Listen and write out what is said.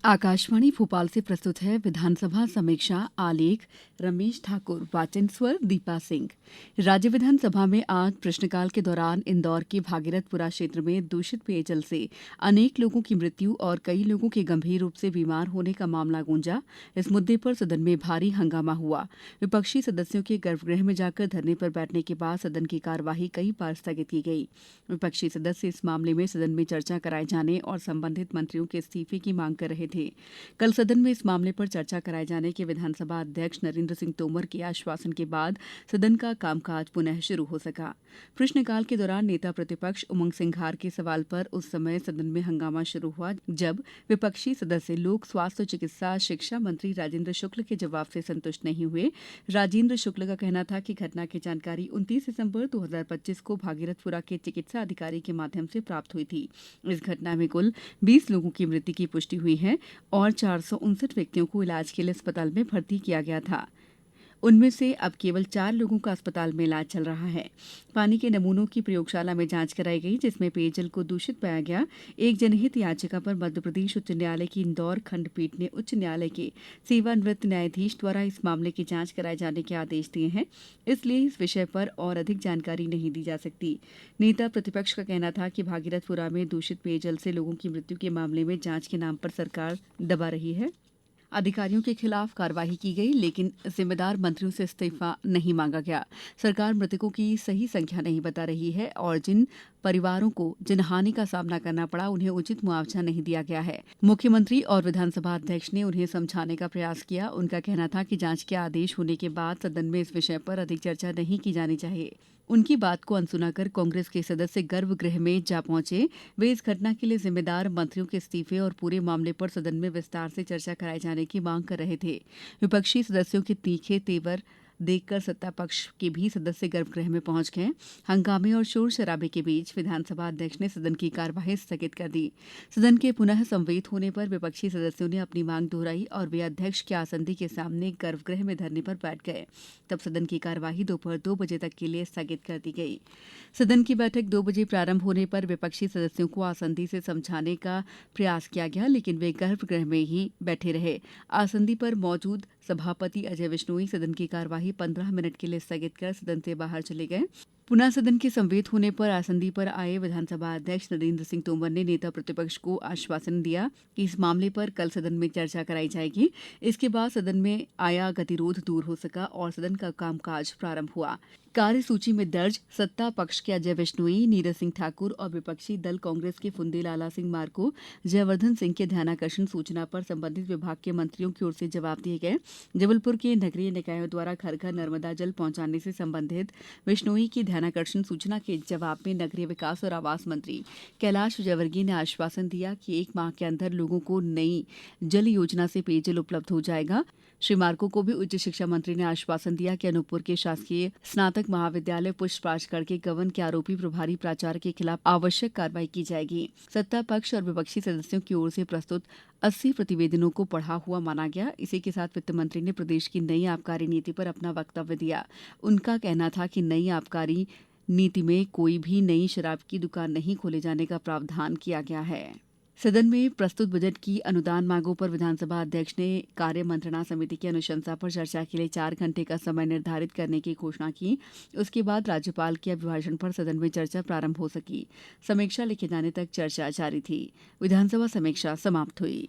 आकाशवाणी भोपाल से प्रस्तुत है विधानसभा समीक्षा आलेख रमेश ठाकुर वाचन स्वर दीपा सिंह। राज्य विधानसभा में आज प्रश्नकाल के दौरान इंदौर के भागीरथपुरा क्षेत्र में दूषित पेयजल से अनेक लोगों की मृत्यु और कई लोगों के गंभीर रूप से बीमार होने का मामला गूंजा। इस मुद्दे पर सदन में भारी हंगामा हुआ। विपक्षी सदस्यों के गर्भगृह में जाकर धरने पर बैठने के बाद सदन की कार्यवाही कई बार स्थगित की गई। विपक्षी सदस्य इस मामले में सदन में चर्चा कराए जाने और संबंधित मंत्रियों के इस्तीफे की मांग कर रहे थे। कल सदन में इस मामले पर चर्चा कराए जाने के विधानसभा अध्यक्ष नरेंद्र सिंह तोमर के आश्वासन के बाद सदन का कामकाज पुनः शुरू हो सका। प्रश्नकाल के दौरान नेता प्रतिपक्ष उमंग सिंघार के सवाल पर उस समय सदन में हंगामा शुरू हुआ जब विपक्षी सदस्य लोक स्वास्थ्य चिकित्सा शिक्षा मंत्री राजेंद्र शुक्ल के जवाब से संतुष्ट नहीं हुए। राजेंद्र शुक्ल का कहना था कि घटना की जानकारी 29 दिसंबर 2025 को भागीरथपुरा के चिकित्सा अधिकारी के माध्यम से प्राप्त हुई थी। इस घटना में कुल 20 लोगों की मृत्यु की पुष्टि हुई है और 459 व्यक्तियों को इलाज के लिए अस्पताल में भर्ती किया गया था। उनमें से अब केवल 4 लोगों का अस्पताल में इलाज चल रहा है। पानी के नमूनों की प्रयोगशाला में जांच कराई गई जिसमें पेयजल को दूषित पाया गया। एक जनहित याचिका पर मध्यप्रदेश उच्च न्यायालय की इंदौर खंडपीठ ने उच्च न्यायालय के सेवानिवृत्त न्यायाधीश द्वारा इस मामले की जांच कराए जाने के आदेश दिए हैं। इसलिए इस विषय पर और अधिक जानकारी नहीं दी जा सकती। नेता प्रतिपक्ष का कहना था कि भागीरथपुरा में दूषित पेयजल से लोगों की मृत्यु के मामले में जांच के नाम पर सरकार दबा रही है। अधिकारियों के खिलाफ कार्रवाई की गई लेकिन जिम्मेदार मंत्रियों से इस्तीफा नहीं मांगा गया। सरकार मृतकों की सही संख्या नहीं बता रही है और जिन परिवारों को जनहानि का सामना करना पड़ा उन्हें उचित मुआवजा नहीं दिया गया है। मुख्यमंत्री और विधानसभा अध्यक्ष ने उन्हें समझाने का प्रयास किया। उनका कहना था कि जांच के आदेश होने के बाद सदन में इस विषय पर अधिक चर्चा नहीं की जानी चाहिए। उनकी बात को अनसुना कर कांग्रेस के सदस्य गर्भगृह में जा पहुंचे। वे इस घटना के लिए जिम्मेदार मंत्रियों के इस्तीफे और पूरे मामले पर सदन में विस्तार से चर्चा कराए जाने की मांग कर रहे थे। विपक्षी सदस्यों के तीखे तेवर देखकर सत्ता पक्ष के भी सदस्य गर्भगृह में पहुंच गए। हंगामे और शोर शराबे के बीच विधानसभा अध्यक्ष ने सदन की कार्यवाही स्थगित कर दी। सदन के पुनः संवेद होने पर विपक्षी सदस्यों ने अपनी मांग दोहराई और वे अध्यक्ष के आसंदी के सामने गर्भगृह में धरने पर बैठ गए। तब सदन की कार्यवाही दोपहर 2 बजे तक के लिए स्थगित कर दी गई। सदन की बैठक 2 बजे प्रारंभ होने पर विपक्षी सदस्यों को आसंदी से समझाने का प्रयास किया गया लेकिन वे गर्भगृह में ही बैठे रहे। आसंदी पर मौजूद सभापति अजय विश्नोई सदन की कार्यवाही 15 मिनट के लिए स्थगित कर सदन से बाहर चले गए। पुनः सदन के संवेद होने पर आसंदी पर आए विधानसभा अध्यक्ष नरेंद्र सिंह तोमर ने नेता प्रतिपक्ष को आश्वासन दिया कि इस मामले पर कल सदन में चर्चा कराई जाएगी। इसके बाद सदन में आया गतिरोध दूर हो सका और सदन का कामकाज प्रारंभ हुआ। कार्यसूची में दर्ज सत्ता पक्ष के अजय विश्नोई, नीरज सिंह ठाकुर और विपक्षी दल कांग्रेस के फुंदे लाला सिंह मार्को, जयवर्धन सिंह के ध्यानाकर्षण सूचना पर संबंधित विभाग के मंत्रियों की ओर से जवाब दिए गए। जबलपुर के नगरीय निकायों द्वारा घर घर नर्मदा जल पहुंचाने से संबंधित विश्नोई की ध्यानाकर्षण सूचना के जवाब में नगरीय विकास और आवास मंत्री कैलाश विजयवर्गीय ने आश्वासन दिया कि 1 माह के अंदर लोगों को नई जल योजना से पेयजल उपलब्ध हो जाएगा। श्री मार्को को भी उच्च शिक्षा मंत्री ने आश्वासन दिया कि अनूपपुर के शासकीय स्नातक महाविद्यालय पुष्प राजगढ़ के गबन के आरोपी प्रभारी प्राचार्य के खिलाफ आवश्यक कार्रवाई की जाएगी। सत्ता पक्ष और विपक्षी सदस्यों की ओर से प्रस्तुत 80 प्रतिवेदनों को पढ़ा हुआ माना गया। इसी के साथ वित्त मंत्री ने प्रदेश की नई आबकारी नीति पर अपना वक्तव्य दिया। उनका कहना था कि नई आबकारी नीति में कोई भी नई शराब की दुकान नहीं खोले जाने का प्रावधान किया गया है। सदन में प्रस्तुत बजट की अनुदान मांगों पर विधानसभा अध्यक्ष ने कार्य मंत्रणा समिति की अनुशंसा पर चर्चा के लिए 4 घंटे का समय निर्धारित करने की घोषणा की। उसके बाद राज्यपाल के अभिभाषण पर सदन में चर्चा प्रारंभ हो सकी। समीक्षा लिखे जाने तक चर्चा जारी थी। विधानसभा समीक्षा समाप्त हुई।